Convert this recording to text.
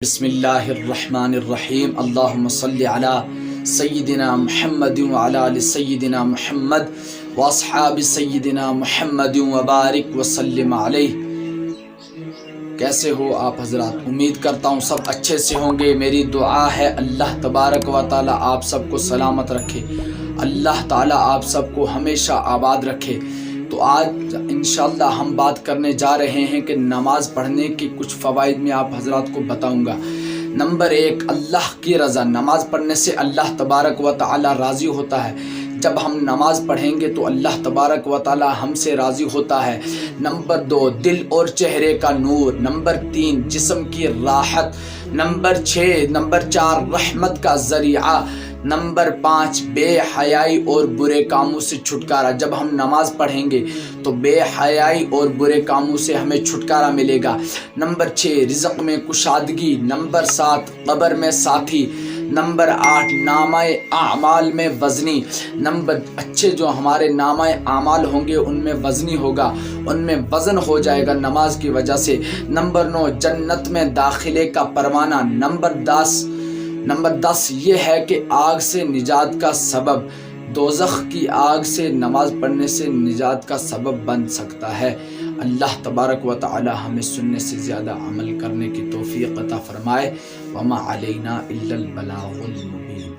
بسم اللہ الرحمن الرحیم اللہم صلی علی سیدنا محمد وعلی آل سیدنا محمد واصحاب سیدنا محمد وبارک وسلم علیہ۔ کیسے ہو آپ حضرات؟ امید کرتا ہوں سب اچھے سے ہوں گے۔ میری دعا ہے اللہ تبارک و تعالی آپ سب کو سلامت رکھے، اللہ تعالی آپ سب کو ہمیشہ آباد رکھے۔ تو آج انشاءاللہ ہم بات کرنے جا رہے ہیں کہ نماز پڑھنے کے کچھ فوائد میں آپ حضرات کو بتاؤں گا۔ نمبر 1، اللہ کی رضا۔ نماز پڑھنے سے اللہ تبارک و تعالی راضی ہوتا ہے۔ جب ہم نماز پڑھیں گے تو اللہ تبارک و تعالی ہم سے راضی ہوتا ہے۔ نمبر 2، دل اور چہرے کا نور۔ نمبر 3، جسم کی راحت۔ نمبر 4، رحمت کا ذریعہ۔ نمبر 5، بے حیائی اور برے کاموں سے چھٹکارا۔ جب ہم نماز پڑھیں گے تو بے حیائی اور برے کاموں سے ہمیں چھٹکارا ملے گا۔ نمبر 6، رزق میں کشادگی۔ نمبر 7، قبر میں ساتھی۔ نمبر 8، نامہ اعمال میں وزنی۔ اچھے جو ہمارے نامہ اعمال ہوں گے ان میں وزنی ہوگا، ان میں وزن ہو جائے گا نماز کی وجہ سے۔ نمبر 9، جنت میں داخلے کا پروانہ۔ نمبر 10 یہ ہے کہ آگ سے نجات کا سبب، دوزخ کی آگ سے نماز پڑھنے سے نجات کا سبب بن سکتا ہے۔ اللہ تبارک و تعالی ہمیں سننے سے زیادہ عمل کرنے کی توفیق عطا فرمائے۔ وما علینا الا البلاغ المبین۔